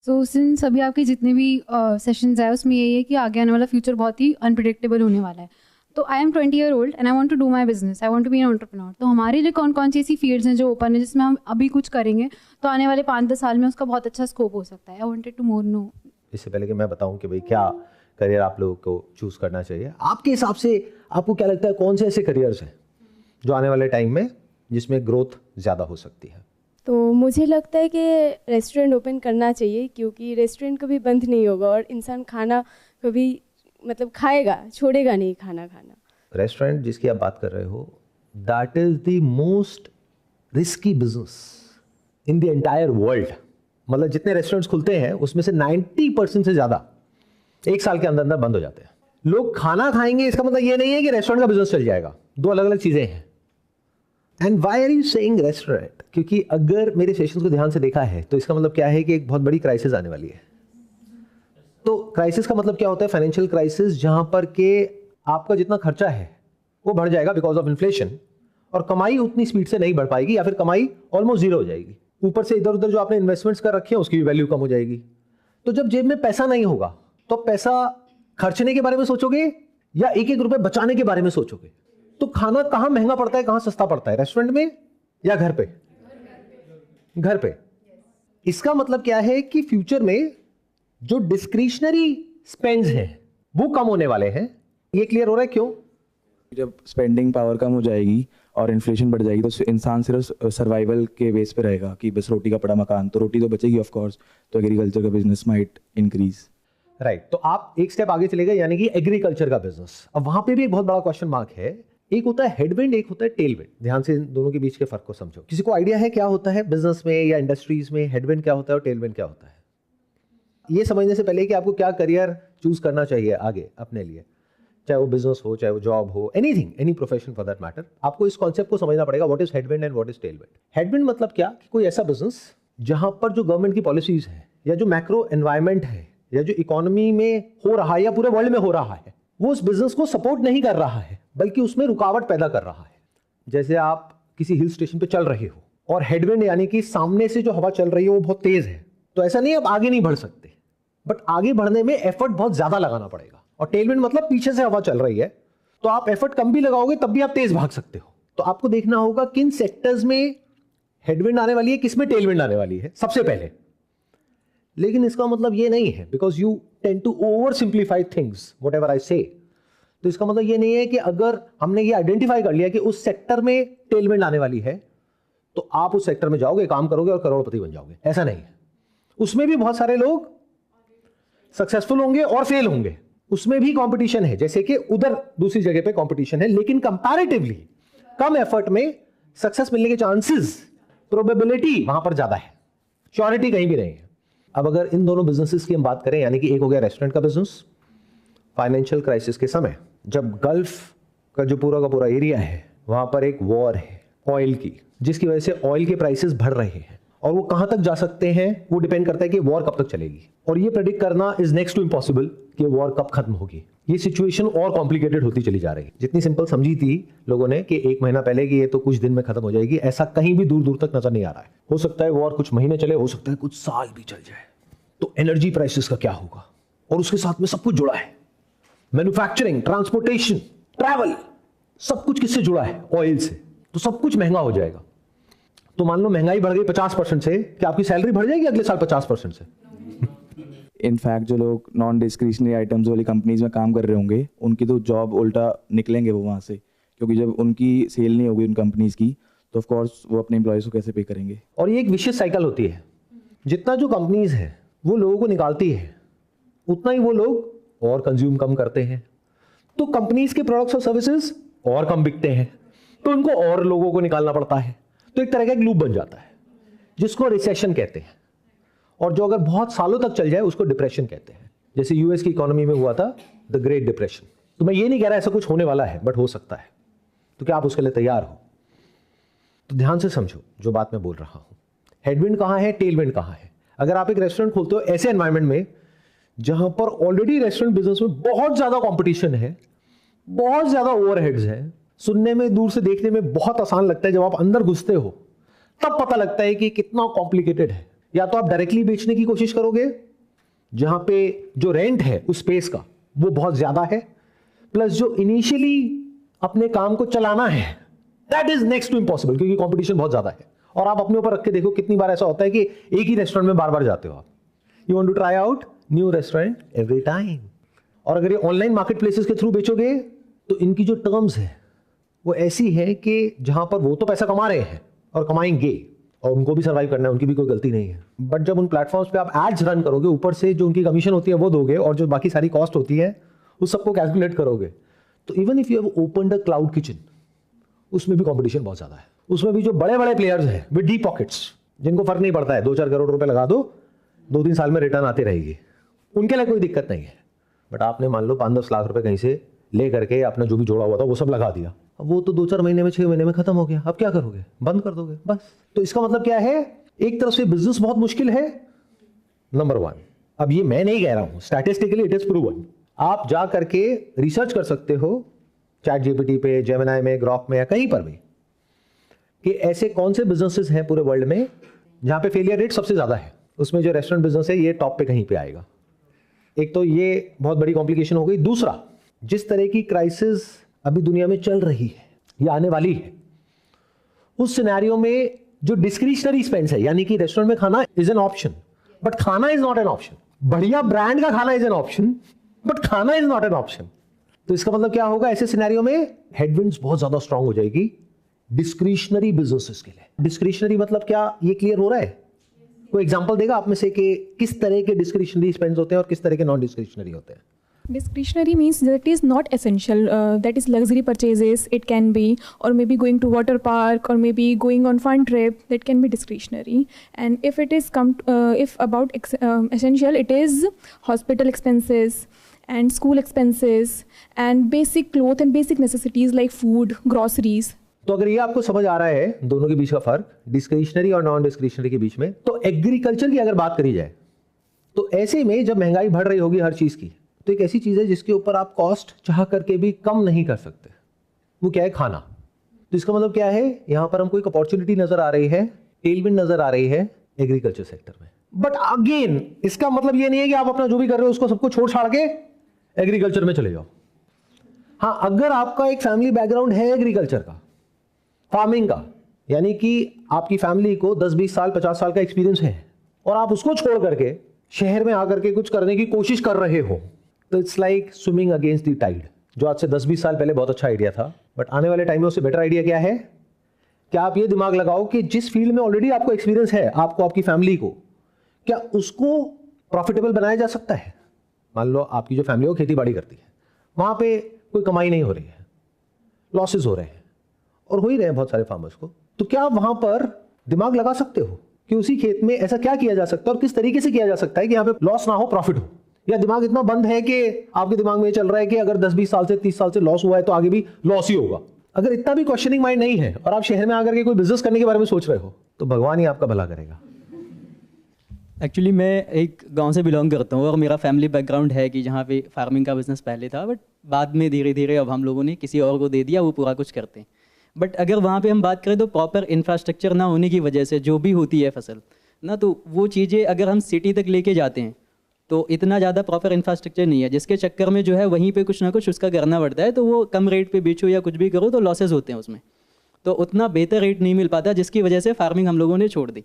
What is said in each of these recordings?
So since अभी आपके जितने भी सेशंस आए उसमें यही है कि आगे आने वाला फ्यूचर बहुत ही अनप्रिडिक्टेबल होने वाला है। तो I am 20 year old and I want to do my business, I want to be an entrepreneur. तो हमारे लिए कौन कौन सी ऐसी फील्ड्स हैं जो ओपन है जिसमें हम अभी कुछ करेंगे तो आने वाले 5-10 साल में उसका बहुत अच्छा स्कोप हो सकता है? I wanted to more know. इससे पहले कि मैं बताऊं कि भाई क्या करियर आप लोगों को चूज करना चाहिए, आपके हिसाब से आपको क्या लगता है कौन से ऐसे करियर्स हैं जो आने वाले टाइम में जिसमें ग्रोथ ज़्यादा हो सकती है? तो मुझे लगता है कि रेस्टोरेंट ओपन करना चाहिए, क्योंकि रेस्टोरेंट कभी बंद नहीं होगा और इंसान खाना कभी मतलब खाएगा, छोड़ेगा नहीं खाना। रेस्टोरेंट जिसकी आप बात कर रहे हो, that is the most risky business in the entire world. मतलब जितने रेस्टोरेंट्स खुलते हैं उसमें से 90% से ज़्यादा 1 साल के अंदर अंदर बंद हो जाते हैं। लोग खाना खाएंगे इसका मतलब ये नहीं है कि रेस्टोरेंट का बिजनेस चल जाएगा, दो अलग अलग चीज़ें हैं। And why are you saying restaurant? क्योंकि अगर मेरे सेशंस को ध्यान से देखा है तो इसका मतलब क्या है कि एक बहुत बड़ी क्राइसिस आने वाली है। तो क्राइसिस का मतलब क्या होता है? फाइनेंशियल क्राइसिस, जहां पर के आपका जितना खर्चा है वो बढ़ जाएगा बिकॉज ऑफ इन्फ्लेशन, और कमाई उतनी स्पीड से नहीं बढ़ पाएगी या फिर कमाई ऑलमोस्ट जीरो हो जाएगी। ऊपर से इधर उधर जो आपने इन्वेस्टमेंट्स कर रखे हैं उसकी भी वैल्यू कम हो जाएगी। तो जब जेब में पैसा नहीं होगा तो पैसा खर्चने के बारे में सोचोगे या एक एक रुपए बचाने के बारे में सोचोगे? तो खाना कहां महंगा पड़ता है, कहां सस्ता पड़ता है, रेस्टोरेंट में या घर पे? घर पे। इसका मतलब क्या है कि फ्यूचर में जो डिस्क्रिशनरी स्पेंड्स हैं वो कम होने वाले हैं। ये क्लियर हो रहा है क्यों? जब स्पेंडिंग पावर कम हो जाएगी और इन्फ्लेशन बढ़ जाएगी तो इंसान सिर्फ सर्वाइवल के बेस पे रहेगा कि बस रोटी का पड़ा मकान, तो रोटी तो बचेगी ऑफ कोर्स, तो एग्रीकल्चर का बिजनेस माइट इंक्रीज। राइट। तो आप एक स्टेप आगे चले गए, यानी कि एग्रीकल्चर का बिजनेस। अब वहां पे भी एक बहुत बड़ा क्वेश्चन मार्क है। एक होता है हेडविंड, एक होता है टेलविंड। ध्यान से इन दोनों के बीच के फर्क को समझो। किसी को आइडिया है क्या होता है बिजनेस में या इंडस्ट्रीज में हेडविंड क्या होता है और टेलविंड क्या होता है? ये समझने से पहले कि आपको क्या करियर चूज करना चाहिए आगे अपने लिए, चाहे वो बिजनेस हो, चाहे वो जॉब हो, anything, any profession for that matter, आपको इस कॉन्सेप्ट को समझना पड़ेगा। What is headwind and what is Tailwind? Headwind मतलब क्या कि कोई ऐसा बिजनेस जहां पर जो गवर्नमेंट की पॉलिसीज है या जो मैक्रो एनवायरमेंट है या जो इकोनॉमी में हो रहा है या पूरे वर्ल्ड में हो रहा है वो उस बिजनेस को सपोर्ट नहीं कर रहा है बल्कि उसमें रुकावट पैदा कर रहा है। जैसे आप किसी हिल स्टेशन पे चल रहे हो और हेडविंड यानी कि सामने से जो हवा चल रही है वो बहुत तेज है, तो ऐसा नहीं आप आगे नहीं बढ़ सकते, बट आगे बढ़ने में एफर्ट बहुत ज्यादा लगाना पड़ेगा। और टेलविंड मतलब पीछे से हवा चल रही है तो आप एफर्ट कम भी लगाओगे तब भी आप तेज भाग सकते हो। तो आपको देखना होगा किन सेक्टर्स में हेडविंड आने वाली है, किसमें टेलविंड आने वाली है सबसे पहले। लेकिन इसका मतलब ये नहीं है, because you tend to oversimplify things whatever I say. तो इसका मतलब ये नहीं है कि अगर हमने ये आइडेंटिफाई कर लिया कि उस सेक्टर में टेलविंड आने वाली है तो आप उस सेक्टर में जाओगे, काम करोगे और करोड़पति बन जाओगे, ऐसा नहीं है। उसमें भी बहुत सारे लोग सक्सेसफुल होंगे और फेल होंगे, उसमें भी कंपटीशन है, जैसे कि उधर दूसरी जगह पे कंपटीशन है, लेकिन कंपैरेटिवली कम एफर्ट में सक्सेस मिलने के चांसेस, प्रोबेबिलिटी वहां पर ज्यादा है, श्योरिटी कहीं भी नहीं है। अब अगर इन दोनों बिजनेसेस की हम बात करें, यानी कि एक हो गया रेस्टोरेंट का बिजनेस, फाइनेंशियल क्राइसिस के समय जब गल्फ का जो पूरा का पूरा एरिया है वहां पर एक वॉर है ऑयल की, जिसकी वजह से ऑयल के प्राइसेस बढ़ रहे हैं और वो कहां तक जा सकते हैं वो डिपेंड करता है कि वॉर कब तक चलेगी। और ये प्रेडिक्ट करना इज नेक्स्ट टू इम्पॉसिबल कि वॉर कब खत्म होगी। ये सिचुएशन और कॉम्प्लिकेटेड होती चली जा रही है। जितनी सिंपल समझी थी लोगों ने कि 1 महीना पहले कि ये तो कुछ दिन में खत्म हो जाएगी, ऐसा कहीं भी दूर दूर तक नजर नहीं आ रहा है। हो सकता है वॉर कुछ महीने चले, हो सकता है कुछ साल भी चल जाए। तो एनर्जी प्राइसेस का क्या होगा? और उसके साथ में सब कुछ जुड़ा है, मैन्युफैक्चरिंग, ट्रांसपोर्टेशन, ट्रैवल, सब कुछ किससे जुड़ा है? ऑयल से। तो सब कुछ महंगा हो जाएगा। तो मान लो महंगाई बढ़ गई 50% से, क्या आपकी सैलरी बढ़ जाएगी अगले साल 50% से? इनफैक्ट जो लोग नॉन डिस्क्रिशनरी आइटम्स वाली कंपनीज में काम कर रहे होंगे उनकी तो जॉब उल्टा निकलेंगे वो वहाँ से, क्योंकि जब उनकी सेल नहीं होगी उन कंपनीज की तो ऑफ कोर्स वो अपने एम्प्लॉयज को कैसे पे करेंगे। और ये एक विशियस साइकिल होती है। जितना जो कंपनीज है वो लोगों को निकालती है उतना ही वो लोग और कंज्यूम कम करते हैं, तो कंपनीज के प्रोडक्ट्स और सर्विसेज और कम बिकते हैं, तो उनको और लोगों को निकालना पड़ता है। तो एक तरह का एक लूप बन जाता है जिसको रिसेशन कहते हैं, और जो अगर बहुत सालों तक चल जाए उसको डिप्रेशन कहते हैं। जैसे यूएस की इकोनॉमी में हुआ था द ग्रेट डिप्रेशन। तो मैं ये नहीं कह रहा ऐसा कुछ होने वाला है, बट हो सकता है। तो क्या आप उसके लिए तैयार हो? तो ध्यान से समझो जो बात मैं बोल रहा हूं। हेडविंड कहां है, टेलविंड कहां है? अगर आप एक रेस्टोरेंट खोलते हो ऐसे एनवायरमेंट में जहां पर ऑलरेडी रेस्टोरेंट बिजनेस में बहुत ज्यादा कंपटीशन है, बहुत ज्यादा ओवरहेड्स है, सुनने में, दूर से देखने में बहुत आसान लगता है, जब आप अंदर घुसते हो तब पता लगता है कि कितना कॉम्प्लिकेटेड है। या तो आप डायरेक्टली बेचने की कोशिश करोगे जहां पे जो रेंट है उस स्पेस का वो बहुत ज्यादा है, प्लस जो इनिशियली अपने काम को चलाना है that is next to impossible, क्योंकि कंपटीशन बहुत ज्यादा है। और आप अपने ऊपर रख के देखो कितनी बार ऐसा होता है कि एक ही रेस्टोरेंट में बार बार जाते हो आप। You want to try out new restaurant every time. और अगर ये ऑनलाइन मार्केट प्लेसेस के थ्रू बेचोगे तो इनकी जो टर्म्स है वो ऐसी है कि जहां पर वो तो पैसा कमा रहे हैं और कमाएंगे और उनको भी सर्वाइव करना है, उनकी भी कोई गलती नहीं है, बट जब उन प्लेटफॉर्म्स पे आप एड्स रन करोगे, ऊपर से जो उनकी कमीशन होती है वो दोगे और जो बाकी सारी कॉस्ट होती है उस सबको कैलकुलेट करोगे, तो even if you have opened a cloud kitchen, उसमें भी कंपटीशन बहुत ज्यादा है। उसमें भी जो बड़े बड़े प्लेयर्स हैं विद डीप पॉकेट्स, जिनको फर्क नहीं पड़ता है 2-4 करोड़ रुपए लगा दो, 2-3 साल में रिटर्न आती रहेगी, उनके लिए कोई दिक्कत नहीं है। बट आपने मान लो 5-10 लाख रुपए कहीं से ले करके अपना जो भी जोड़ा हुआ था वो सब लगा दिया, अब वो तो 2-4 महीने में 6 महीने में खत्म हो गया, अब क्या करोगे? बंद कर दोगे बस। तो इसका मतलब क्या है? एक तरफ से बिजनेस बहुत मुश्किल है, नंबर 1। अब ये मैं नहीं कह रहा हूं, स्टैटिस्टिकली इट इज प्रूवन। आप जा करके रिसर्च कर सकते हो चैट जीपीटी पे, जेमिनी में, ग्रॉक में या कहीं पर भी, कि ऐसे कौन से बिजनेसेस हैं पूरे वर्ल्ड में जहां पे फेलियर रेट सबसे ज्यादा है। उसमें जो रेस्टोरेंट बिजनेस है ये टॉप पे कहीं पे आएगा। एक तो ये बहुत बड़ी कॉम्प्लिकेशन हो गई। दूसरा, जिस तरह की क्राइसिस अभी दुनिया में चल रही है या आने वाली है, उस सिनेरियो में जो डिस्क्रिशनरी स्पेंड्स है, यानी कि रेस्टोरेंट में खाना इज एन ऑप्शन बट खाना इज नॉट एन ऑप्शन। बढ़िया ब्रांड का खाना इज एन ऑप्शन बट खाना इज नॉट एन ऑप्शन। तो इसका मतलब क्या होगा? ऐसे सिनेरियो में हेडविंड्स बहुत ज्यादा स्ट्रांग हो जाएगी डिस्क्रिशनरी बिजनेसेस के लिए। डिस्क्रिशनरी मतलब क्या, ये क्लियर हो रहा है? कोई एग्जांपल देगा आप में से कि किस तरह के डिस्क्रिशनरी स्पेंड्स होते हैं और किस तरह के नॉन डिस्क्रिशनरी होते हैं? Discretionary means that is not essential. That is luxury purchases. It can be, or maybe going to water park, or maybe going on fun trip. That can be discretionary. And if it is if about essential, it is hospital expenses and school expenses and basic clothes and basic necessities like food, groceries. तो अगर ये आपको समझ आ रहा है दोनों के बीच का फर्क, डिस्क्रिशनरी और नॉन डिस्क्रिशनरी के बीच में, तो एग्रीकल्चर की अगर बात करी जाए तो ऐसे में जब महंगाई बढ़ रही होगी हर चीज की, तो एक ऐसी चीज है जिसके ऊपर आप कॉस्ट चाह करके भी कम नहीं कर सकते, वो क्या है? खाना। तो इसका मतलब क्या है? यहां पर हमको एक अपॉर्चुनिटी नजर आ रही है, टेलविंड नजर आ रही है एग्रीकल्चर सेक्टर में। बट अगेन इसका मतलब ये नहीं है कि आप अपना जो भी कर रहे हो उसको सबको छोड़ छाड़ के एग्रीकल्चर में चले जाओ। हाँ, अगर आपका एक फैमिली बैकग्राउंड है एग्रीकल्चर का, फार्मिंग का, यानी कि आपकी फैमिली को 10-20 साल 50 साल का एक्सपीरियंस है और आप उसको छोड़ करके शहर में आकर के कुछ करने की कोशिश कर रहे हो, तो it's like swimming against the tide, जो आज से 10-20 साल पहले बहुत अच्छा आइडिया था, बट आने वाले टाइम में उससे बेटर आइडिया क्या है? क्या आप ये दिमाग लगाओ कि जिस फील्ड में ऑलरेडी आपको एक्सपीरियंस है, आपको, आपकी फैमिली को, क्या उसको प्रॉफिटेबल बनाया जा सकता है? मान लो आपकी जो फैमिली हो खेती बाड़ी करती है, वहां पे कोई कमाई नहीं हो रही है, लॉसेज हो रहे हैं और हो ही रहे हैं बहुत सारे फार्मर्स को, तो क्या आप वहां पर दिमाग लगा सकते हो कि उसी खेत में ऐसा क्या किया जा सकता है और किस तरीके से किया जा सकता है कि यहाँ पे लॉस ना हो, प्रॉफिट हो? या दिमाग इतना बंद है कि आपके दिमाग में ये चल रहा है कि अगर 10-20 साल से 30 साल से लॉस हुआ है तो आगे भी लॉस ही होगा? अगर इतना भी क्वेश्चनिंग माइंड नहीं है और आप शहर में आकर के कोई बिजनेस करने के बारे में सोच रहे हो, तो भगवान ही आपका भला करेगा। एक्चुअली मैं एक गांव से बिलोंग करता हूँ और मेरा फैमिली बैकग्राउंड है कि जहाँ पे फार्मिंग का बिजनेस पहले था, बट बाद में धीरे धीरे अब हम लोगों ने किसी और को दे दिया, वो पूरा कुछ करते हैं। बट अगर वहाँ पे हम बात करें तो प्रॉपर इंफ्रास्ट्रक्चर ना होने की वजह से जो भी होती है फसल ना, तो वो चीज़ें अगर हम सिटी तक लेके जाते हैं तो इतना ज़्यादा प्रॉपर इंफ्रास्ट्रक्चर नहीं है, जिसके चक्कर में जो है वहीं पे कुछ ना कुछ उसका करना पड़ता है, तो वो कम रेट पे बेचो या कुछ भी करो तो लॉसेज होते हैं उसमें, तो उतना बेहतर रेट नहीं मिल पाता, जिसकी वजह से फार्मिंग हम लोगों ने छोड़ दी।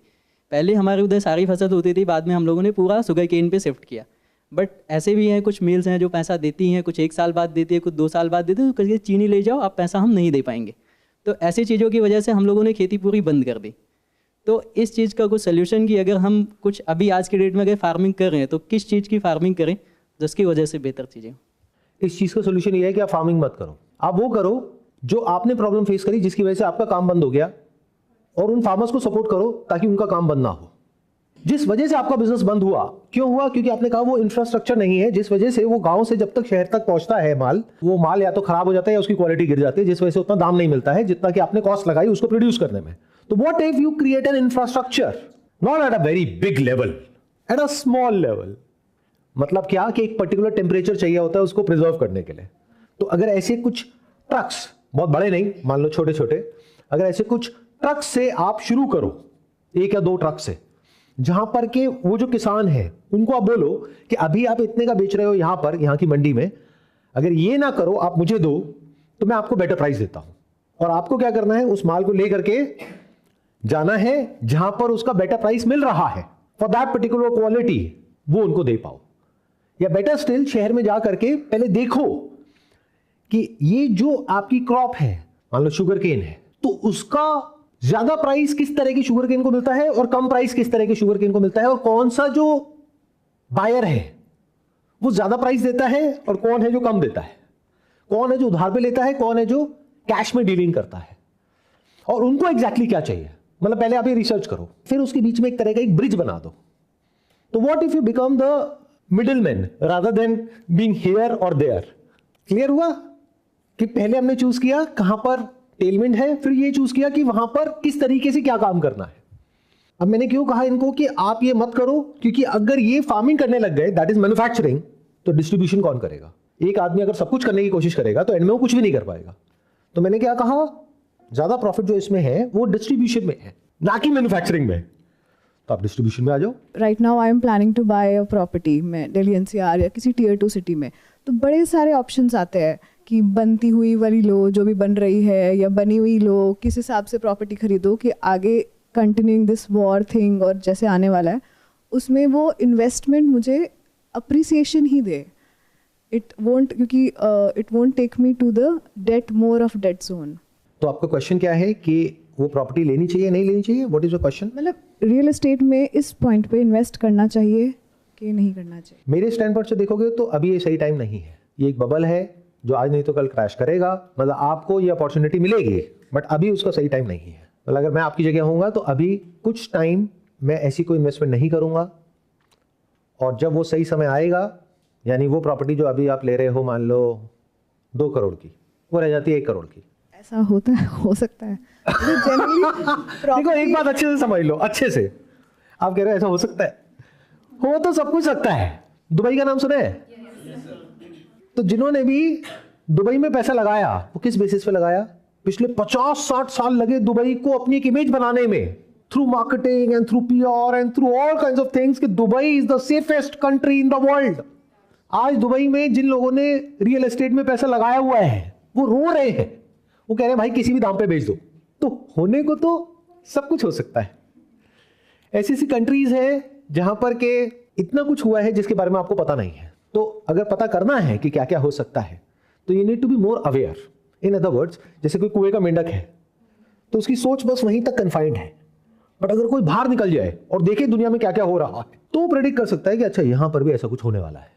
पहले हमारे उधर सारी फसल होती थी, बाद में हम लोगों ने पूरा शुगर केन पे शिफ्ट किया। बट ऐसे भी हैं कुछ मिल्स हैं जो पैसा देती हैं, कुछ 1 साल बाद देती है, कुछ 2 साल बाद देती है, तो कहीं चीनी ले जाओ आप, पैसा हम नहीं दे पाएंगे। तो ऐसी चीज़ों की वजह से हम लोगों ने खेती पूरी बंद कर दी। तो इस चीज़ का कुछ सोल्यूशन कि अगर हम कुछ अभी आज के डेट में अगर फार्मिंग कर रहे हैं तो किस चीज़ की फार्मिंग करें जिसकी वजह से बेहतर चीज़ें? इस चीज़ का सोल्यूशन ये है कि आप फार्मिंग मत करो, आप वो करो जो आपने प्रॉब्लम फेस करी जिसकी वजह से आपका काम बंद हो गया, और उन फार्मर्स को सपोर्ट करो ताकि उनका काम बंद ना हो। जिस वजह से आपका बिजनेस बंद हुआ, क्यों हुआ? क्योंकि आपने कहा वो इंफ्रास्ट्रक्चर नहीं है, जिस वजह से वो गांव से जब तक शहर तक पहुंचता है माल, वो माल या तो खराब हो जाता है या उसकी क्वालिटी गिर जाती है, जिस वजह से उतना दाम नहीं मिलता है जितना कि आपने कॉस्ट लगाई उसको प्रोड्यूस करने में। तो what if you create N infrastructure not at a very big level, at a small level? मतलब क्या कि एक पर्टिकुलर टेम्परेचर चाहिए होता है उसको प्रिजर्व करने के लिए। तो अगर ऐसे कुछ ट्रक्स, बहुत बड़े नहीं, मान लो छोटे छोटे, अगर ऐसे कुछ ट्रक्स से आप शुरू करो, 1 या 2 ट्रक से, जहां पर के वो जो किसान है उनको आप बोलो कि अभी आप इतने का बेच रहे हो यहां पर, यहां की मंडी में, अगर ये ना करो, आप मुझे दो तो मैं आपको बेटर प्राइस देता हूं। और आपको क्या करना है, उस माल को लेकर के जाना है जहां पर उसका बेटर प्राइस मिल रहा है फॉर दैट पर्टिकुलर क्वालिटी, वो उनको दे पाओ। या बेटर स्टिल, शहर में जा करके पहले देखो कि ये जो आपकी क्रॉप है, मान लो शुगर केन है, तो उसका ज्यादा प्राइस किस तरह की शुगर केन को मिलता है और कम प्राइस किस तरह की शुगर केन को मिलता है, और कौन सा जो बायर है वो ज्यादा प्राइस देता है और कौन है जो कम देता है, कौन है जो उधार पे लेता है, कौन है जो कैश में डीलिंग करता है, और उनको एग्जैक्टली क्या चाहिए। मतलब पहले आप ये रिसर्च करो, फिर उसके बीच में एक तरह का एक ब्रिज बना दो। तो what if you become the middleman rather than being here और देयर। क्लियर हुआ कि पहले हमने चूज किया कहां पर टेलविंड है, फिर ये चूज किया कि वहां पर किस तरीके से क्या काम करना है। अब मैंने क्यों कहा इनको कि आप ये मत करो, क्योंकि अगर ये फार्मिंग करने लग गए, दैट इज मैन्युफैक्चरिंग, तो डिस्ट्रीब्यूशन कौन करेगा। एक आदमी अगर सब कुछ करने की कोशिश करेगा तो एंड में वो कुछ भी नहीं कर पाएगा। तो मैंने क्या कहा, ज्यादा प्रॉफिट जो इसमें है वो डिस्ट्रीब्यूशन में है, ना कि मैन्युफैक्चरिंग में। तो आप डिस्ट्रीब्यूशन में आ जाओ। Right now I am planning to buy a property में दिल्ली एनसीआर या किसी टियर 2 सिटी में, तो बड़े सारे ऑप्शंस आते हैं कि बनती हुई वाली लो, जो भी बन रही है, या बनी हुई लो, किस हिसाब से प्रॉपर्टी खरीदो कि आगे कंटिन्यूइंग दिस वॉर थिंग और जैसे आने वाला है उसमें वो इन्वेस्टमेंट मुझे अप्रिसिएशन ही दे। इट वोंट, क्योंकि it won't take me to the date, more of date zone. तो आपका क्वेश्चन क्या है कि वो प्रॉपर्टी लेनी चाहिए नहीं लेनी चाहिए, व्हाट इज योर क्वेश्चन। मतलब रियल एस्टेट में इस पॉइंट पे इन्वेस्ट करना चाहिए कि नहीं करना चाहिए। मेरे स्टैंड पॉइंट से देखोगे तो अभी ये सही टाइम नहीं है। ये एक बबल है जो आज नहीं तो कल क्रैश करेगा। मतलब आपको ये अपॉर्चुनिटी मिलेगी बट अभी उसका सही टाइम नहीं है। मतलब अगर मैं आपकी जगह होऊंगा तो अभी कुछ टाइम मैं ऐसी कोई इन्वेस्टमेंट नहीं करूंगा, और जब वो सही समय आएगा, यानी वो प्रॉपर्टी जो अभी आप ले रहे हो, मान लो 2 करोड़ की, वो रह जाती है 1 करोड़ की। ऐसा होता है, हो सकता है। देखो एक बात अच्छे से समझ लो, अच्छे से। आप कह रहे हो ऐसा हो सकता है, हो तो सब कुछ सकता है। दुबई का नाम सुना है? तो जिन्होंने भी दुबई में पैसा लगाया वो किस बेसिस पे लगाया? पिछले 50-60 साल लगे दुबई को अपनी एक इमेज बनाने में, through marketing and through PR and through all kinds of things, कि Dubai is the safest country in the world. आज दुबई में जिन लोगों ने रियल एस्टेट में पैसा लगाया हुआ है वो रो रहे हैं, वो कह रहे हैं भाई किसी भी दाम पे बेच दो। तो होने को तो सब कुछ हो सकता है। ऐसी ऐसी कंट्रीज है जहां पर के इतना कुछ हुआ है जिसके बारे में आपको पता नहीं है। तो अगर पता करना है कि क्या क्या हो सकता है तो you need to be more aware. In other words, जैसे कोई कुएं का मेंढक है तो उसकी सोच बस वहीं तक कन्फाइंड है, बट अगर कोई बाहर निकल जाए और देखे दुनिया में क्या क्या हो रहा है तो वो प्रेडिक्ट कर सकता है कि अच्छा यहां पर भी ऐसा कुछ होने वाला है।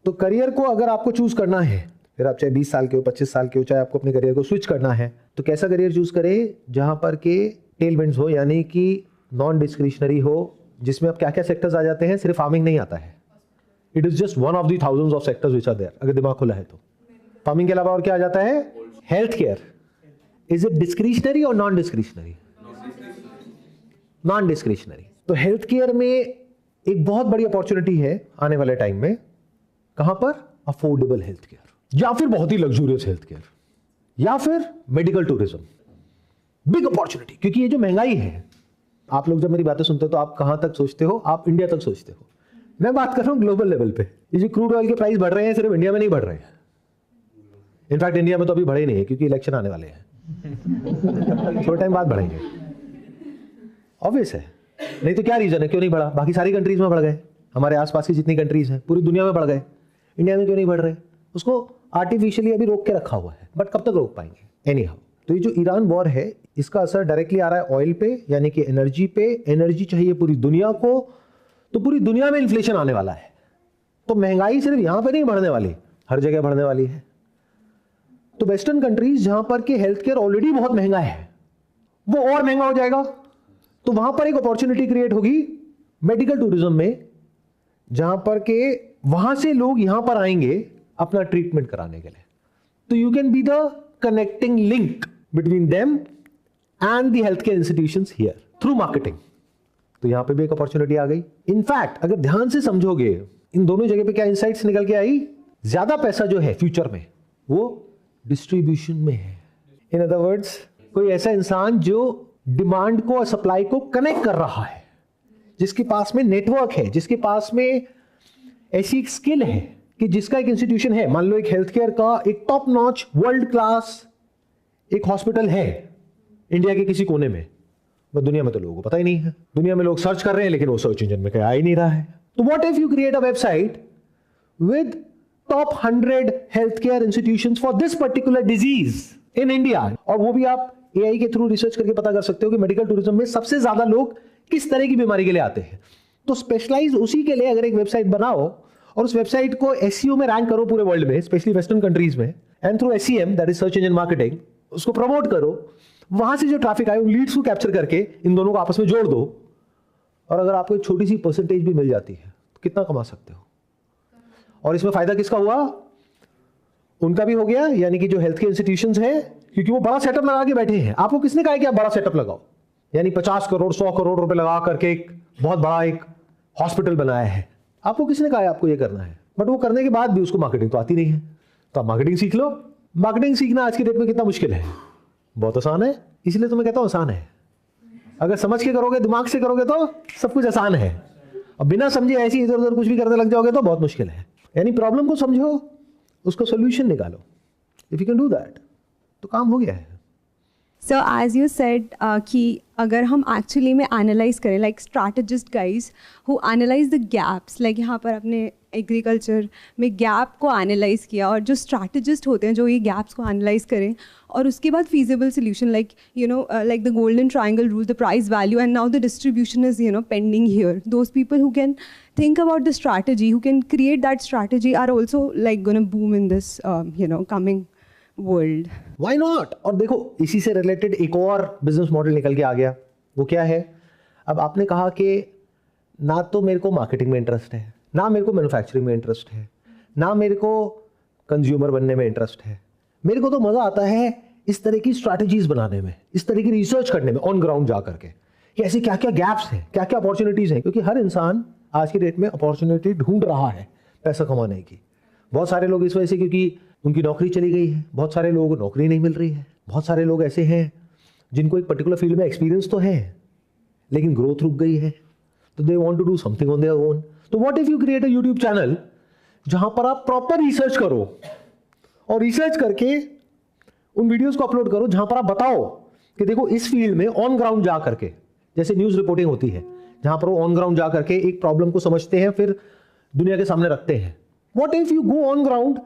तो करियर को अगर आपको चूज करना है, फिर आप चाहे 20 साल के हो, 25 साल के हो, चाहे आपको अपने करियर को स्विच करना है, तो कैसा करियर चूज करें जहां पर के टेलविंड्स हो, यानी कि नॉन डिस्क्रिशनरी हो, जिसमें अब क्या क्या सेक्टर्स आ जाते हैं। सिर्फ फार्मिंग नहीं आता है, it is just one of the thousands of sectors which are there. अगर दिमाग खुला है तो फार्मिंग के अलावा और क्या आ जाता है? Health care. Is it discretionary और नॉन डिस्क्रिशनरी? Non discretionary. तो हेल्थ केयर में एक बहुत बड़ी अपॉर्चुनिटी है आने वाले टाइम में। कहां पर? अफोर्डेबल हेल्थ केयर, या फिर बहुत ही लग्जूरियस हेल्थ केयर, या फिर मेडिकल टूरिज्म। बिग अपॉर्चुनिटी, क्योंकि ये जो महंगाई है, आप लोग जब मेरी बातें सुनते हो तो आप कहां तक सोचते हो? आप इंडिया तक सोचते हो। मैं बात कर रहा हूं ग्लोबल लेवल पे। ये जो क्रूड ऑयल के प्राइस बढ़ रहे हैं सिर्फ इंडिया में नहीं बढ़ रहे हैं। इनफैक्ट इंडिया में तो अभी बढ़े नहीं है क्योंकि इलेक्शन आने वाले हैं। थोड़े टाइम बाद बढ़ेंगे, ऑब्वियस है। नहीं तो क्या रीजन है क्यों नहीं बढ़ा? बाकी सारी कंट्रीज में बढ़ गए, हमारे आसपास की जितनी कंट्रीज हैं पूरी दुनिया में बढ़ गए, इंडिया में क्यों नहीं बढ़ रहे? उसको आर्टिफिशियली अभी रोक के रखा हुआ है, बट कब तक रोक पाएंगे? एनी हाउ, तो ये जो ईरान वॉर है इसका असर डायरेक्टली आ रहा है ऑयल पे, यानी कि एनर्जी पे। एनर्जी चाहिए पूरी दुनिया को, तो पूरी दुनिया में इन्फ्लेशन आने वाला है। तो महंगाई सिर्फ यहां पे नहीं बढ़ने वाली, हर जगह बढ़ने वाली है। तो वेस्टर्न कंट्रीज जहां पर के हेल्थ केयर ऑलरेडी बहुत महंगा है, वो और महंगा हो जाएगा। तो वहां पर एक अपॉर्चुनिटी क्रिएट होगी मेडिकल टूरिज्म में, जहां पर के वहां से लोग यहां पर आएंगे अपना ट्रीटमेंट कराने के लिए। तो you can be the connecting link between them and the health care institutions here through marketing. तो यहां पे भी एक अपॉर्चुनिटी आ गई। इनफैक्ट अगर ध्यान से समझोगे इन दोनों जगह पे क्या इंसाइट्स निकल के आई? ज्यादा पैसा जो है फ्यूचर में वो डिस्ट्रीब्यूशन में है। इन अदर वर्ड्स, कोई ऐसा इंसान जो डिमांड को और सप्लाई को कनेक्ट कर रहा है, जिसके पास में नेटवर्क है, जिसके पास में ऐसी एक स्किल है कि जिसका एक इंस्टीट्यूशन है, मान लो एक हेल्थ केयर का एक टॉप नॉच वर्ल्ड क्लास एक हॉस्पिटल है इंडिया के किसी कोने में, बस दुनिया में तो लोगों को पता ही नहीं है। दुनिया में लोग सर्च कर रहे हैं लेकिन वो सर्च इंजन में कहीं आ ही नहीं रहा है। तो what if you create a website with top 100 health care institutions for this particular disease in India, और वो भी आप एआई के थ्रू रिसर्च करके पता कर सकते हो कि मेडिकल टूरिज्म में सबसे ज्यादा लोग किस तरह की बीमारी के लिए आते हैं। तो स्पेशलाइज उसी के लिए अगर एक वेबसाइट बनाओ और उस वेबसाइट को एसईओ में रैंक करो पूरे वर्ल्ड में, स्पेशली वेस्टर्न कंट्रीज में, and through SEM that is search engine marketing उसको प्रमोट करो, वहां से जो ट्रैफिक आए उन लीड्स को कैप्चर करके इन दोनों को आपस में जोड़ दो, और अगर आपको एक छोटी सी परसेंटेज भी मिल जाती है तो कितना कमा सकते हो। और इसमें फायदा किसका हुआ? उनका भी हो गया, यानी कि जो हेल्थ केयर इंस्टीट्यूशंस हैं, क्योंकि वो बड़ा सेटअप लगा के बैठे हैं। आपको किसने कहा कि आप बड़ा सेटअप लगाओ, यानी 50 करोड़ 100 करोड़ रुपए लगा करके एक बहुत बड़ा एक हॉस्पिटल बनाया है, आपको किसने कहा है आपको ये करना है? बट वो करने के बाद भी उसको मार्केटिंग तो आती नहीं है, तो आप मार्केटिंग सीख लो। मार्केटिंग सीखना आज की डेट में कितना मुश्किल है? बहुत आसान है। इसलिए तो मैं कहता हूं आसान है। अगर समझ के करोगे, दिमाग से करोगे तो सब कुछ आसान है, और बिना समझे ऐसे इधर उधर कुछ भी करने लग जाओगे तो बहुत मुश्किल है। यानी प्रॉब्लम को समझो, उसका सोल्यूशन निकालो। If you can do that तो काम हो गया है। So as you said कि अगर हम एक्चुअली में एनालाइज करें, like strategist guys who analyse the gaps, like यहाँ पर अपने एग्रीकल्चर में गैप को एनालाइज किया, और जो स्ट्रैटेजिस्ट होते हैं जो ये गैप्स को एनालाइज करें और उसके बाद feasible solution, like you know like the golden triangle rule, the price value and now the distribution is pending here. Those people who can think about the strategy, who can create that strategy, are also like going to boom in this coming world. Why not? और देखो इसी से related एक और business model निकल के आ गया। वो क्या है? अब आपने कहा कि ना तो मेरे को मार्केटिंग में इंटरेस्ट है, ना मेरे को मैन्युफैक्चरिंग में इंटरेस्ट है, ना मेरे को कंज्यूमर बनने में इंटरेस्ट है। मेरे को तो मजा आता है इस तरह की स्ट्रैटेजीज बनाने में, इस तरह की रिसर्च करने में, ऑन ग्राउंड जा करके कि ऐसे क्या क्या गैप्स हैं, क्या क्या अपॉर्चुनिटीज हैं। क्योंकि हर इंसान आज की डेट में अपॉर्चुनिटी ढूंढ रहा है पैसा कमाने की। बहुत सारे लोग इस वजह से क्योंकि उनकी नौकरी चली गई है, बहुत सारे लोगों को नौकरी नहीं मिल रही है, बहुत सारे लोग ऐसे हैं जिनको एक पर्टिकुलर फील्ड में एक्सपीरियंस तो है लेकिन ग्रोथ रुक गई है, तो they want to do something on their own. तो what if you create a YouTube channel जहां पर आप प्रॉपर रिसर्च करो, और रिसर्च करके उन वीडियोस को अपलोड करो जहां पर आप बताओ कि देखो इस फील्ड में ऑन ग्राउंड जा करके, जैसे न्यूज रिपोर्टिंग होती है जहां पर वो ऑन ग्राउंड जा करके एक प्रॉब्लम को समझते हैं फिर दुनिया के सामने रखते हैं। What if you go on ground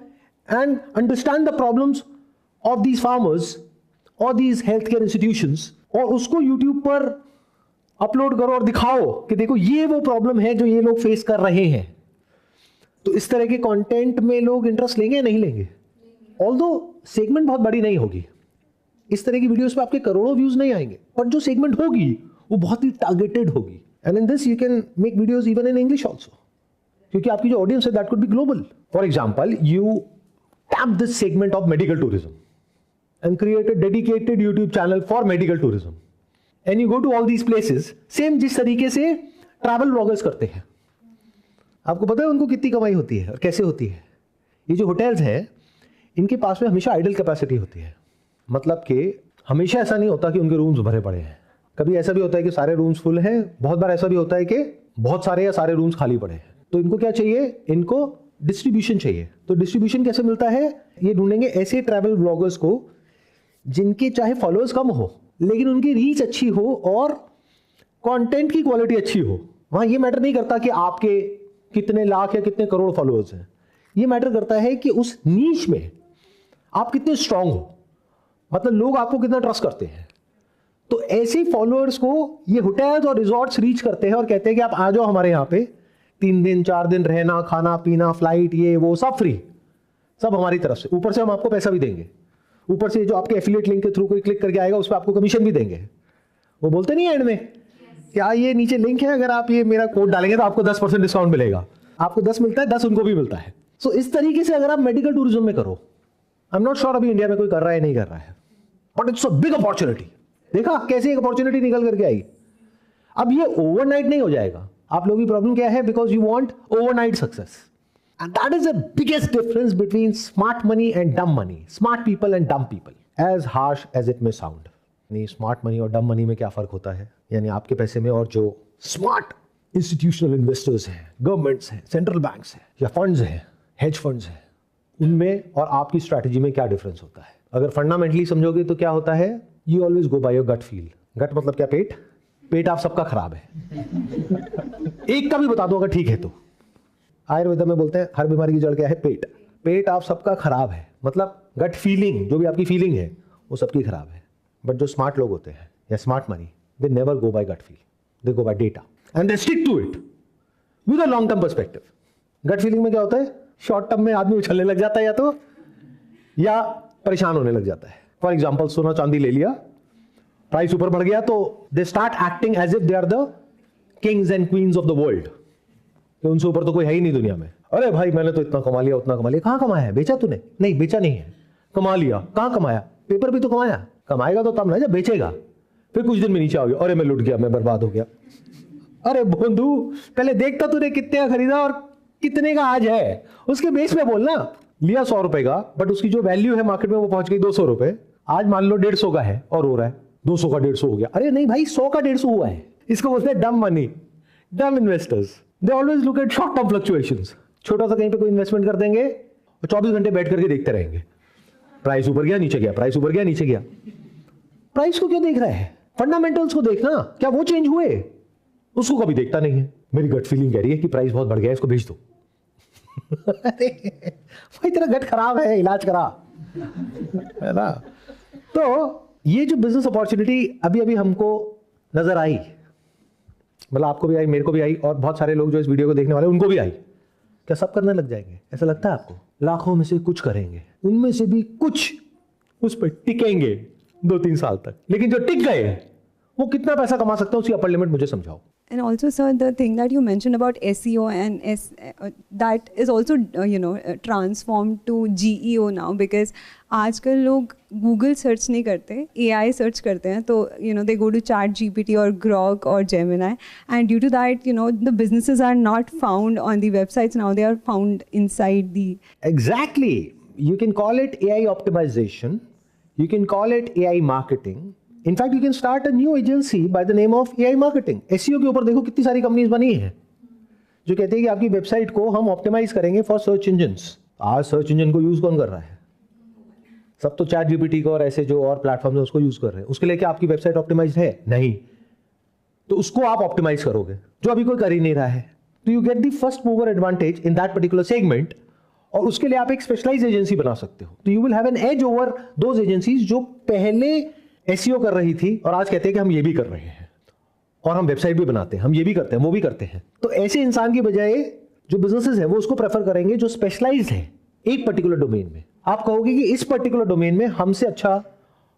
and understand the problems of these farmers or these healthcare institutions, और उसको YouTube पर अपलोड करो और दिखाओ कि देखो ये वो प्रॉब्लम है जो ये लोग फेस कर रहे हैं। तो इस तरह के कंटेंट में लोग इंटरेस्ट लेंगे या नहीं लेंगे? ऑल्दो सेगमेंट बहुत बड़ी नहीं होगी, इस तरह की वीडियोस पे आपके करोड़ों व्यूज नहीं आएंगे, पर जो सेगमेंट होगी वो बहुत ही टारगेटेड होगी। And in this you can make videos even in English also, क्योंकि आपकी जो ऑडियंस है that could be global. For example, you tap this segment of medical tourism and create a dedicated YouTube channel for medical tourism, and you go to all these places, same जिस तरीके से travel vloggers करते हैं। आपको पता है उनको कितनी कमाई होती है और कैसे होती है? ये जो होटल्स हैं इनके पास में हमेशा आइडल कैपेसिटी होती है, मतलब कि हमेशा ऐसा नहीं होता कि उनके रूम्स भरे पड़े हैं। कभी ऐसा भी होता है कि सारे रूम्स फुल हैं, बहुत बार ऐसा भी होता है कि बहुत सारे या सारे रूम्स खाली पड़े हैं। तो इनको क्या चाहिए? इनको डिस्ट्रीब्यूशन चाहिए। तो डिस्ट्रीब्यूशन कैसे मिलता है? ये ढूंढेंगे ऐसे ट्रैवल ब्लॉगर्स को जिनके चाहे फॉलोअर्स कम हो लेकिन उनकी रीच अच्छी हो और कंटेंट की क्वालिटी अच्छी हो। वहां ये मैटर नहीं करता कि आपके कितने लाख या कितने करोड़ फॉलोअर्स हैं, ये मैटर करता है कि उस नीश में आप कितने स्ट्रांग हो, मतलब लोग आपको कितना ट्रस्ट करते हैं। तो ऐसे फॉलोअर्स को ये होटल्स और रिजॉर्ट्स रीच करते हैं और कहते हैं कि आप आ जाओ हमारे यहाँ पे, 3 दिन 4 दिन रहना, खाना पीना, फ्लाइट, ये वो सब फ्री, सब हमारी तरफ से। ऊपर से हम आपको पैसा भी देंगे, ऊपर से जो आपके एफिलिएट लिंक के थ्रू कोई क्लिक करके आएगा उस पर आपको कमीशन भी देंगे। वो बोलते नहीं है एंड में, क्या ये नीचे लिंक है, अगर आप ये मेरा कोड डालेंगे तो आपको 10% डिस्काउंट मिलेगा। आपको 10 मिलता है, 10 उनको भी मिलता है। सो इस तरीके से अगर आप मेडिकल टूरिज्म में करो, आई एम नॉट श्योर अभी इंडिया में कोई कर रहा है नहीं कर रहा है, but it's a big opportunity. देखा कैसे एक अपॉर्चुनिटी निकल करके आई। अब ये ओवरनाइट नहीं हो जाएगा। आप लोगों की प्रॉब्लम क्या है? Because you want overnight success, and that is the biggest difference between smart money and dumb money, smart people and dumb people, as harsh as it may sound. नहीं, स्मार्ट मनी और dumb money में क्या फर्क होता है? यानी आपके पैसे में और जो स्मार्ट इंस्टीट्यूशनल इन्वेस्टर्स हैं, गवर्नमेंट्स हैं, सेंट्रल बैंक्स हैं या फंड्स हैं, हेज फंड्स हैं, उनमें और आपकी स्ट्रैटेजी में क्या डिफरेंस होता है? अगर फंडामेंटली समझोगे तो क्या होता है, you always go by your gut feel. Gut मतलब क्या? पेट। पेट आप सबका खराब है। एक का भी बता दो अगर ठीक है तो। आयुर्वेद में बोलते हैं हर बीमारी की जड़ क्या है? पेट। पेट आप सबका खराब है, मतलब गट फीलिंग, जो भी आपकी फीलिंग है वो सबकी खराब है। बट जो स्मार्ट लोग होते हैं या smart money, they never go by gut feel, they go by data and they stick to it with a long term perspective. Gut feeling में क्या होता है? शॉर्ट टर्म में आदमी उछलने लग जाता है या परेशान होने लग जाता है। फॉर एग्जाम्पल सोना चांदी ले लिया, प्राइस ऊपर बढ़ गया तो they start acting as if they are the kings and queens of the world, उनसे ऊपर तो कोई है ही नहीं दुनिया में। अरे भाई मैंने तो इतना कमा लिया, उतना कमा लिया। कहां कमाया है? बेचा तूने? नहीं बेचा नहीं है, कमा लिया। कहां कमाया? पेपर भी तो कमाया। कमाएगा तो तब ना जब बेचेगा। फिर कुछ दिन में नीचे आ गया, अरे मैं लुट गया, मैं बर्बाद हो गया। अरे बंधु पहले देखता तूने कितने का खरीदा और कितने का आज है, उसके बेस पे बोलना। लिया 100 रुपए का, बट उसकी जो वैल्यू है मार्केट में वो पहुंच गई 200 रुपए। आज मान लो 150 का है और हो रहा है 200 का 150 हो गया। अरे नहीं भाई 100 का 150 हुआ है। इसको बोलते हैं डम मनी, डम investors. They always look at short term fluctuations. छोटा सा कहीं पे कोई इन्वेस्टमेंट कर देंगे और 24 घंटे बैठ करके देखते रहेंगे, प्राइस ऊपर गया नीचे गया, प्राइस ऊपर गया नीचे गया। प्राइस को क्यों देख रहा है? फंडामेंटल्स को देखना, क्या वो चेंज हुए? उसको कभी देखता नहीं है। मेरी गट फीलिंग कह रही है कि प्राइस बहुत बढ़ गया है, इसको भेज दो। अरे भाई तेरा गट खराब है, इलाज करा, है ना? तो ये जो बिजनेस अपॉर्चुनिटी अभी अभी हमको नजर आई, मतलब आपको भी आई, मेरे को भी आई, और बहुत सारे लोग जो इस वीडियो को देखने वाले उनको भी आई। क्या सब करने लग जाएंगे? ऐसा लगता है आपको? लाखों में से कुछ करेंगे, उनमें से भी कुछ उस पर टिकेंगे 2-3 साल तक। लेकिन जो टिक गए वो कितना पैसा कमा सकता है उसकी अपर लिमिट मुझे समझाओ। And also, sir, the thing that you mentioned about SEO and that is also, transformed to GEO now, because आजकल लोग Google सर्च नहीं करते, AI सर्च करते हैं। तो they go to ChatGPT or Grok or Gemini, and due to that, the businesses are not found on the websites now; they are found inside the. Exactly. You can call it AI optimization. You can call it AI marketing. In fact, you can start a new agency by the name of AI marketing. SEO के ऊपर देखो कितनी सारी companies बनी हैं जो कहती है कि आपकी वेबसाइट को हम ऑप्टिमाइज करेंगे फॉर सर्च इंजन्स। आज सर्च इंजन को यूज कौन कर रहा है? सब तो चैट जीपीटी को और ऐसे जो और प्लेटफॉर्म है उसको यूज कर रहे हैं। उसके लिए क्या आपकी वेबसाइट ऑप्टिमाइज है? नहीं। तो उसको आप ऑप्टिमाइज करोगे, जो अभी कोई कर ही नहीं रहा है। तो you get the first mover advantage in that particular segment, और उसके लिए आप एक स्पेशलाइज एजेंसी बना सकते हो। तो you will have an edge over those agencies जो पहले एसईओ कर रही थी और आज कहते हैं कि हम ये भी कर रहे हैं और हम वेबसाइट भी बनाते हैं, हम ये भी करते हैं, वो भी करते हैं। तो ऐसे इंसान की बजाय जो बिजनेसेस हैं वो उसको प्रेफर करेंगे जो स्पेशलाइज्ड है एक पर्टिकुलर डोमेन में। आप कहोगे कि इस पर्टिकुलर डोमेन में हमसे अच्छा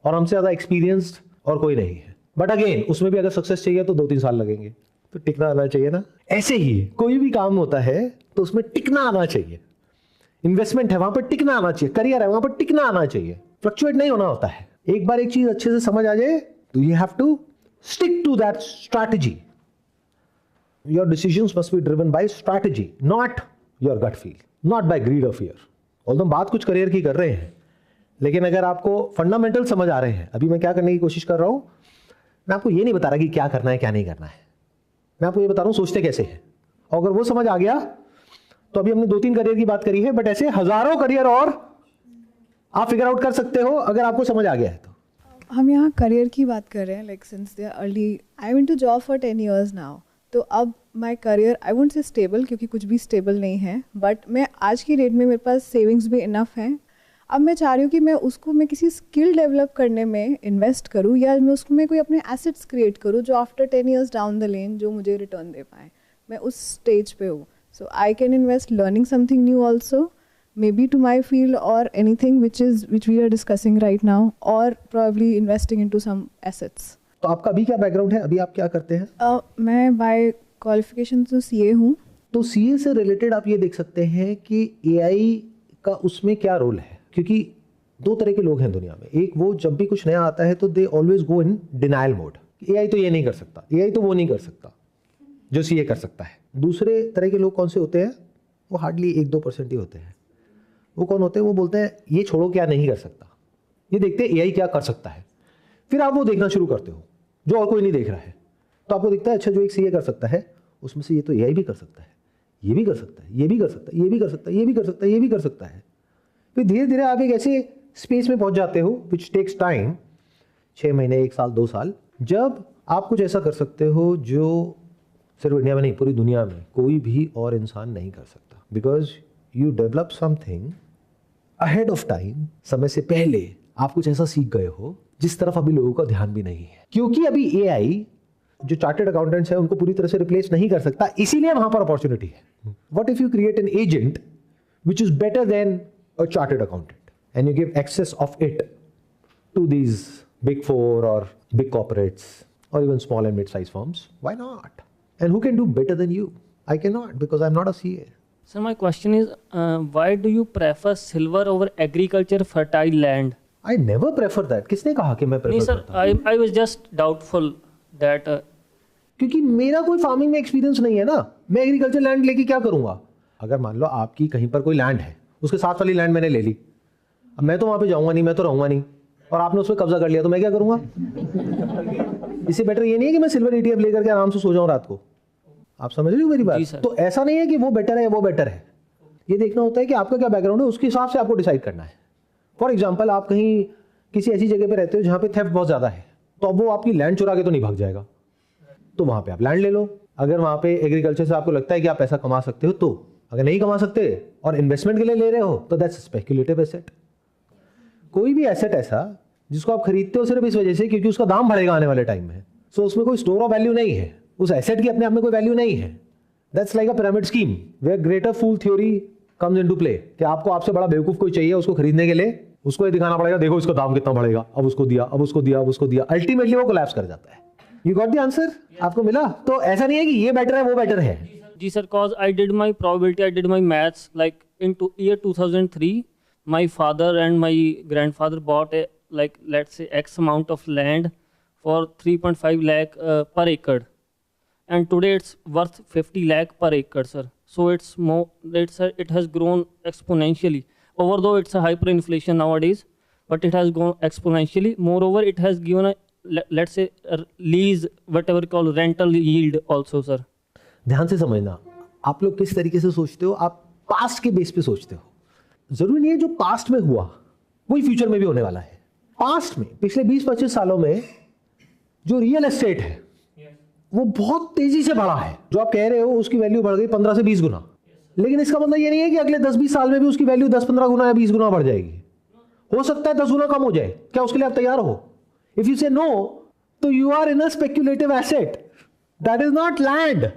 और हमसे ज्यादा एक्सपीरियंस्ड और कोई नहीं है। बट अगेन उसमें भी अगर सक्सेस चाहिए तो 2-3 साल लगेंगे, तो टिकना आना चाहिए ना। ऐसे ही कोई भी काम होता है तो उसमें टिकना आना चाहिए। इन्वेस्टमेंट है वहां पर टिकना आना चाहिए, करियर है वहां पर टिकना आना चाहिए, फ्लक्चुएट नहीं होना होता है। एक बार एक चीज अच्छे से समझ आ जाए तो you have to stick to that strategy. Your decisions must be driven by strategy, not your gut feel, not by greed और फियर। ऑल्दो हम बात कुछ करियर की कर रहे हैं, लेकिन अगर आपको फंडामेंटल समझ आ रहे हैं, अभी मैं क्या करने की कोशिश कर रहा हूं, मैं आपको ये नहीं बता रहा कि क्या करना है क्या नहीं करना है, मैं आपको ये बता रहा हूं सोचते कैसे हैं। और अगर वो समझ आ गया तो अभी हमने 2-3 करियर की बात करी है, बट ऐसे हजारों करियर और आप फिगर आउट कर सकते हो अगर आपको समझ आ गया है तो। हम यहाँ करियर की बात कर रहे हैं, like since they early I went to job for 10 years now. तो अब my career I won't say stable, क्योंकि कुछ भी स्टेबल नहीं है, बट मैं आज की डेट में मेरे पास सेविंग्स भी इनफ हैं। अब मैं चाह रही हूँ कि मैं किसी स्किल डेवलप करने में इन्वेस्ट करूँ, या मैं उसमें कोई अपने एसेट्स क्रिएट करूँ जो after 10 years down the lane जो मुझे रिटर्न दे पाए। मैं उस स्टेज पे हूँ। So I can invest learning something new also, maybe to my field, or anything which we are discussing right now, or probably investing into some assets. तो आपका अभी क्या बैकग्राउंड है, अभी आप क्या करते हैं? मैं बाय क्वालिफिकेशन तो सीए हूँ। तो सीए से रिलेटेड आप ये देख सकते हैं कि एआई का उसमें क्या रोल है, क्योंकि 2 तरह के लोग हैं दुनिया में। एक वो जब भी कुछ नया आता है तो they always go in denial mode, AI तो ये नहीं कर सकता, एआई तो वो नहीं कर सकता जो सीए कर सकता है। दूसरे तरह के लोग कौन से होते हैं? वो हार्डली 1-2% ही होते हैं। वो कौन होते हैं? वो बोलते हैं ये छोड़ो क्या नहीं कर सकता, ये देखते हैं एआई क्या कर सकता है। फिर आप वो देखना शुरू करते हो जो और कोई नहीं देख रहा है, तो आपको दिखता है अच्छा जो एक सीए कर सकता है उसमें से ये तो एआई भी कर सकता है, ये भी कर सकता है, ये भी कर सकता है, ये भी कर सकता है, ये भी कर सकता है, ये भी कर सकता है। फिर धीरे धीरे आप एक ऐसे स्पेस में पहुंच जाते हो विच टेक्स टाइम, 6 महीने, 1 साल, 2 साल, जब आप कुछ ऐसा कर सकते हो जो सिर्फ इंडिया में नहीं पूरी दुनिया में कोई भी और इंसान नहीं कर सकता, because you develop something ahead of time, समय से पहले आप कुछ ऐसा सीख गए हो जिस तरफ अभी लोगों का ध्यान भी नहीं है। क्योंकि अभी एआई जो चार्टर्ड अकाउंटेंट्स हैं उनको पूरी तरह से रिप्लेस नहीं कर सकता, इसीलिए वहां पर अपॉर्चुनिटी है। What if you create an agent which is better than a chartered accountant and you give access of it to these big 4 or big corporates or even small and mid-sized firms? Why not? And who can do better than you? I cannot, because I'm not a CA. Sir, my question is, why do you prefer silver over agriculture fertile land? I never prefer that. किसने कहा कि मैं prefer करता हूँ? I was just doubtful that. क्योंकि मेरा कोई farming में एक्सपीरियंस नहीं है ना, मैं एग्रीकल्चर लैंड लेके क्या करूंगा? अगर मान लो आपकी कहीं पर कोई लैंड है, उसके साथ वाली लैंड मैंने ले ली, अब मैं तो वहां पे जाऊंगा नहीं, मैं तो रहूंगा नहीं, और आपने उस पर कब्जा कर लिया, तो मैं क्या करूंगा? इससे बेटर ये नहीं है कि मैं सिल्वर ETF लेकर के आराम से सो जाऊं रात को। आप समझ रहे हो मेरी बात? तो ऐसा नहीं है कि वो बेटर है, वो बेटर है। ये देखना होता है कि आपका क्या बैकग्राउंड है, उसके हिसाब से आपको डिसाइड करना है। फॉर एग्जाम्पल, आप कहीं किसी ऐसी जगह पे रहते हो जहाँ पे थेफ्ट बहुत ज्यादा है, तो अब वो आपकी लैंड चुरा के तो नहीं भाग जाएगा, तो वहां पे आप लैंड ले लो। अगर वहां पे एग्रीकल्चर से आपको लगता है कि आप पैसा कमा सकते हो, तो अगर नहीं कमा सकते और इन्वेस्टमेंट के लिए ले रहे हो, तो दैट्स स्पेक्युलेटिव एसेट। कोई भी एसेट ऐसा जिसको आप खरीदते हो सिर्फ इस वजह से क्योंकि उसका दाम बढ़ेगा आने वाले टाइम में, सो उसमें कोई स्टोर ऑफ वैल्यू नहीं है, उस एसेट की अपने आप में कोई वैल्यू नहीं है। That's like a pyramid scheme where greater fool theory comes into play, कि आपको आपसे बड़ा बेवकूफ कोई चाहिए उसको खरीदने के लिए, उसको ये दिखाना पड़ेगा देखो इसका दाम कितना बढ़ेगा, अब उसको दिया, अब उसको दिया, अब उसको दिया, अल्टीमेटली वो कोलैप्स कर जाता है। You got the answer? आपको मिला? तो ऐसा नहीं है कि ये बेटर है वो बेटर है। जी sir, cause I did my probability, I did my maths, like in year 2003, my father and my grandfather bought a, like let's say X amount of land for 3.5 lakh per acre, and today it's worth 50 lakh per acre, sir. So it's more, it has grown exponentially. Although it's a hyperinflation nowadays, but it has grown exponentially. Moreover, it has given a, let's say, a lease, whatever called rental yield also, sir. ध्यान से समझना, आप लोग किस तरीके से सोचते हो, आप पास्ट के बेस पे सोचते हो। जरूरी नहीं है जो पास्ट में हुआ वही फ्यूचर में भी होने वाला है। पास्ट में पिछले 20-25 सालों में जो रियल एस्टेट है वो बहुत तेजी से बढ़ा है। जो आप कह रहे हो उसकी वैल्यू बढ़ गई 15 से 20 गुना, लेकिन इसका मतलब ये नहीं है कि अगले 10-20 साल में भी उसकी वैल्यू 10-15 गुना या 20 गुना बढ़ जाएगी। हो सकता है 10 गुना कम हो जाए। क्या उसके लिए आप तैयार हो? इफ यू से नो, तो you are in a speculative asset, that is not land.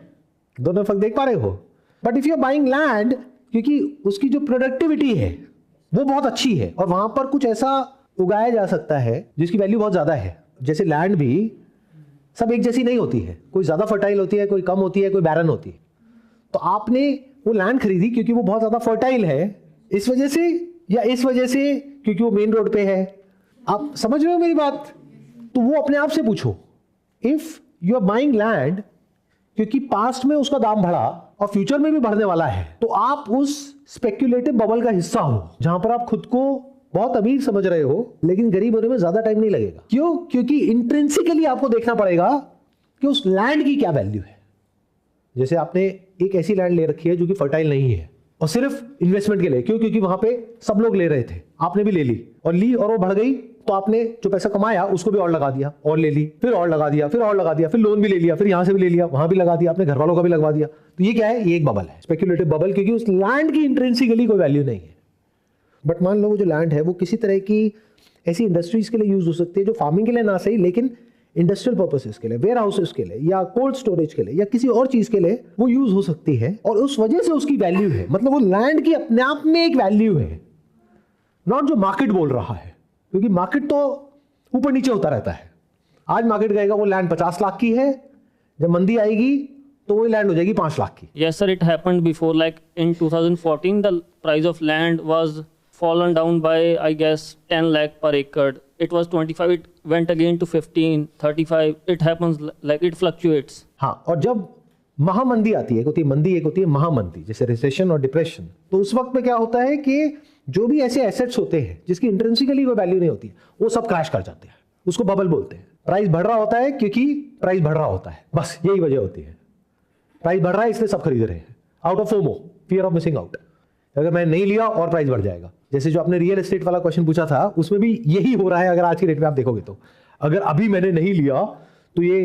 दोनों फर्क देख पा रहे हो? But if you are buying land, क्योंकि उसकी जो प्रोडक्टिविटी है वो बहुत अच्छी है और वहां पर कुछ ऐसा उगाया जा सकता है जिसकी वैल्यू बहुत ज्यादा है। जैसे लैंड भी सब एक जैसी नहीं होती है, कोई ज्यादा फर्टाइल होती है, कोई कम होती है, कोई बैरन होती है। तो आपने वो लैंड खरीदी क्योंकि वो बहुत ज्यादा फर्टाइल है इस वजह से, या इस वजह से क्योंकि वो मेन रोड पे है। आप समझ रहे हो मेरी बात? तो वो अपने आप से पूछो, if you are buying land क्योंकि पास्ट में उसका दाम बढ़ा और फ्यूचर में भी बढ़ने वाला है, तो आप उस स्पेक्युलेटिव बबल का हिस्सा हो जहां पर आप खुद को बहुत अमीर समझ रहे हो, लेकिन गरीब होने में ज्यादा टाइम नहीं लगेगा। क्यों? क्योंकि इंट्रिंसिकली आपको देखना पड़ेगा कि उस लैंड की क्या वैल्यू है। जैसे आपने एक ऐसी लैंड ले रखी है जो कि फर्टाइल नहीं है और सिर्फ इन्वेस्टमेंट के लिए, क्यों? क्योंकि वहां पे सब लोग ले रहे थे, आपने भी ले ली और वो बढ़ गई, तो आपने जो पैसा कमाया उसको भी और लगा दिया और ले ली, फिर और लगा दिया, फिर और लगा दिया, फिर लोन भी ले लिया, फिर यहां से भी ले लिया, वहां भी लगा दिया, अपने घर वालों का भी लगवा दिया। तो ये क्या है? ये एक बबल है, स्पेक्युलेटिव बबल, क्योंकि उस लैंड की इंट्रिंसिकली कोई वैल्यू नहीं है। बट मान लो वो जो लैंड है वो किसी तरह की ऐसी इंडस्ट्रीज के लिए यूज हो सकती है जो फार्मिंग के लिए ना सही, लेकिन इंडस्ट्रियल पर्पसेस के लिए, वेयर हाउसेस के लिए, या कोल्ड स्टोरेज के लिए, या किसी और चीज के लिए वो यूज हो सकती है, और उस वजह से उसकी वैल्यू है। मतलब वो लैंड की अपने आप में एक वैल्यू है, नॉट जो मार्केट बोल रहा है, क्योंकि मार्केट तो ऊपर नीचे होता रहता है। आज मार्केट कहेगा वो लैंड 50 लाख की है, जब मंदी आएगी तो वो लैंड हो जाएगी 5 लाख की। Yes sir, it happened before, like in 2014 the price of land was fallen down by I guess 10 lakh per acre. It was 25, it went again to 15, 35. It happens like it fluctuates. हाँ, और जब महामंदी आती है, एक होती है मंदी, एक होती है महामंदी, जैसे रिसेशन और डिप्रेशन, तो उस वक्त में क्या होता है कि जो भी ऐसे एसेट्स होते हैं जिसकी इंट्रिंसिकली कोई वैल्यू नहीं होती, वो सब क्रैश कर जाते हैं। उसको बबल बोलते हैं। प्राइस बढ़ रहा होता है क्योंकि प्राइस बढ़ रहा होता है, बस यही वजह होती है। प्राइस बढ़ रहा है इसलिए सब खरीद रहे हैं, out of FOMO, fear of missing out. अगर मैं नहीं लिया और प्राइस बढ़ जाएगा। जैसे जो आपने रियल एस्टेट वाला क्वेश्चन पूछा था, उसमें भी यही हो रहा है। अगर आज की डेट में आप देखोगे तो अगर अभी मैंने नहीं लिया तो ये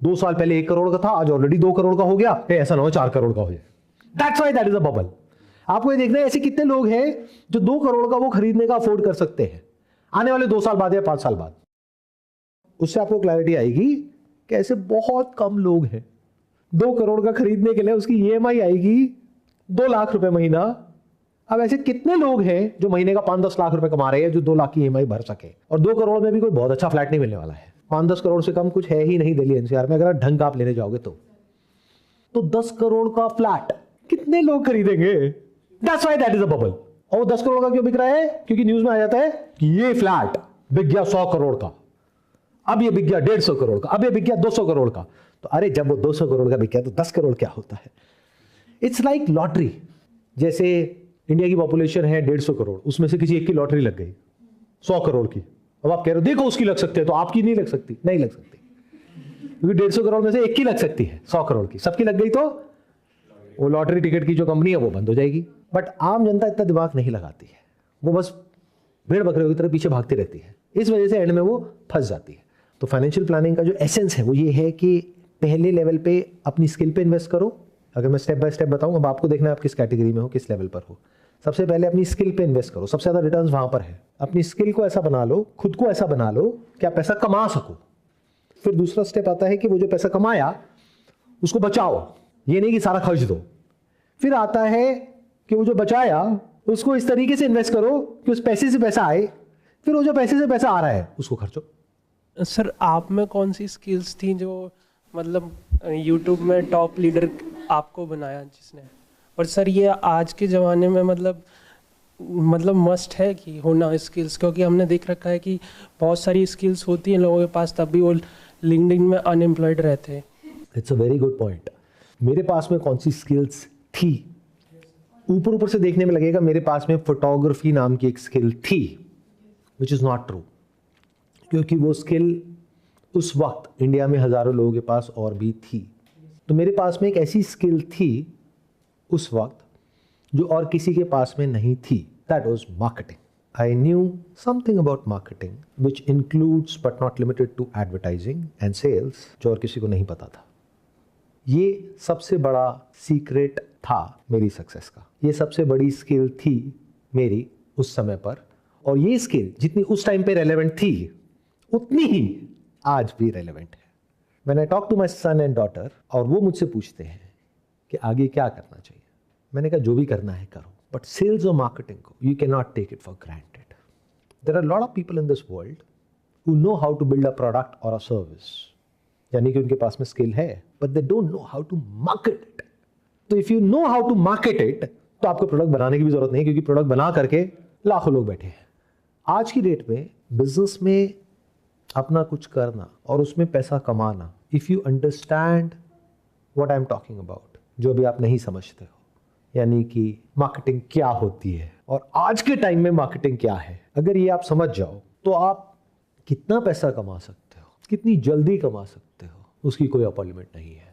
2 साल पहले 1 करोड़ का था, आज ऑलरेडी 2 करोड़ का हो गया, ऐसा ना हो 4 करोड़ का हो जाए। That's why that is a bubble. आपको ये देखना है ऐसे कितने लोग हैं जो 2 करोड़ का वो खरीदने का अफोर्ड कर सकते हैं आने वाले 2 साल बाद या 5 साल बाद। उससे आपको क्लैरिटी आएगी कि ऐसे बहुत कम लोग हैं। 2 करोड़ का खरीदने के लिए उसकी EMI आएगी 2 लाख रुपए महीना। अब ऐसे कितने लोग हैं जो महीने का 5-10 लाख रुपए कमा रहे हैं जो 2 लाख की EMI भर सके, और 2 करोड़ में भी कोई बहुत अच्छा फ्लैट नहीं मिलने वाला है। 5-10 करोड़ से कम कुछ है ही नहीं दिल्ली NCR में, अगर ढंग का आप लेने जाओगे तो 10 करोड़ का फ्लैट कितने लोग खरीदेंगे? That's why that is a bubble. और 10 करोड़ का क्यों बिक रहा है? क्योंकि न्यूज में आ जाता है कि ये फ्लैट बिक गया 100 करोड़ का, अब ये बिक गया 150 करोड़ का, अब ये बिक गया 200 करोड़ का। तो अरे जब वो 200 करोड़ का बिक गया तो 10 करोड़ क्या होता है? It's like lottery. जैसे इंडिया की पॉपुलेशन है 150 करोड़, उसमें से किसी एक की लॉटरी लग गई 100 करोड़ की। अब आप कह रहे हो देखो उसकी लग सकती है, तो आपकी नहीं लग सकती? नहीं लग सकती, क्योंकि 150 करोड़ में से एक की लग सकती है 100 करोड़ की। सबकी लग गई तो वो लॉटरी टिकट की जो कंपनी है वो बंद हो जाएगी। बट आम जनता इतना दिमाग नहीं लगाती है, वो बस भेड़ बकरियों की तरह पीछे भागती रहती है। इस वजह से एंड में वो फंस जाती है। तो फाइनेंशियल प्लानिंग का जो एसेंस है वो ये है कि पहले लेवल पे अपनी स्किल पे इन्वेस्ट करो। अगर मैं स्टेप बाय स्टेप बताऊं, अब आपको देखना है आप किस कैटेगरी में हो, किस लेवल पर हो। सबसे पहले अपनी स्किल पे इन्वेस्ट करो, सबसे ज़्यादा रिटर्न्स वहां पर है। अपनी स्किल को ऐसा बना लो, खुद को ऐसा बना लो कि आप पैसा कमा सको। फिर दूसरा स्टेप आता है कि वो जो पैसा कमाया उसको बचाओ, ये नहीं कि सारा खर्च दो। फिर आता है कि वो जो बचाया उसको इस तरीके से इन्वेस्ट करो कि उस पैसे से पैसा आए, फिर वो जो पैसे से पैसा आ रहा है उसको खर्चो। सर आप में कौन सी स्किल्स थी जो मतलब यूट्यूब में टॉप लीडर आपको बनाया जिसने? और सर ये आज के ज़माने में मतलब मस्ट है कि होना स्किल्स, क्योंकि हमने देख रखा है कि बहुत सारी स्किल्स होती हैं लोगों के पास, तब भी वो लिंक्डइन में अनएम्प्लॉयड रहते हैं। It's a very good point. मेरे पास में कौन सी स्किल्स थी? ऊपर ऊपर से देखने में लगेगा मेरे पास में फोटोग्राफी नाम की एक स्किल थी, विच इज़ नॉट ट्रू, क्योंकि वो स्किल उस वक्त इंडिया में हज़ारों लोगों के पास और भी थी। तो मेरे पास में एक ऐसी स्किल थी उस वक्त जो और किसी के पास में नहीं थी। That was marketing. I knew something about marketing which includes but not limited to advertising and sales, जो और किसी को नहीं पता था। ये सबसे बड़ा सीक्रेट था मेरी सक्सेस का, ये सबसे बड़ी स्किल थी मेरी उस समय पर। और ये स्किल जितनी उस टाइम पे रेलेवेंट थी उतनी ही आज भी रेलेवेंट है। When I talk to my son and daughter और वो मुझसे पूछते हैं कि आगे क्या करना चाहिए, मैंने कहा जो भी करना है करो, बट सेल्स और मार्केटिंग को you can not take it for granted. There are lot of people in this world who know how to build a product और अ सर्विस, यानी कि उनके पास में स्किल है but they don't know how to market it. तो if you know how to market it तो आपको product बनाने की भी जरूरत नहीं, क्योंकि प्रोडक्ट बना करके लाखों लोग बैठे हैं। आज की डेट में बिजनेस में अपना कुछ करना और उसमें पैसा कमाना, if you understand what I am talking about, जो अभी आप नहीं समझते हो, यानी कि मार्केटिंग क्या होती है और आज के टाइम में मार्केटिंग क्या है, अगर ये आप समझ जाओ तो आप कितना पैसा कमा सकते हो, कितनी जल्दी कमा सकते हो, उसकी कोई अपर लिमिट नहीं है।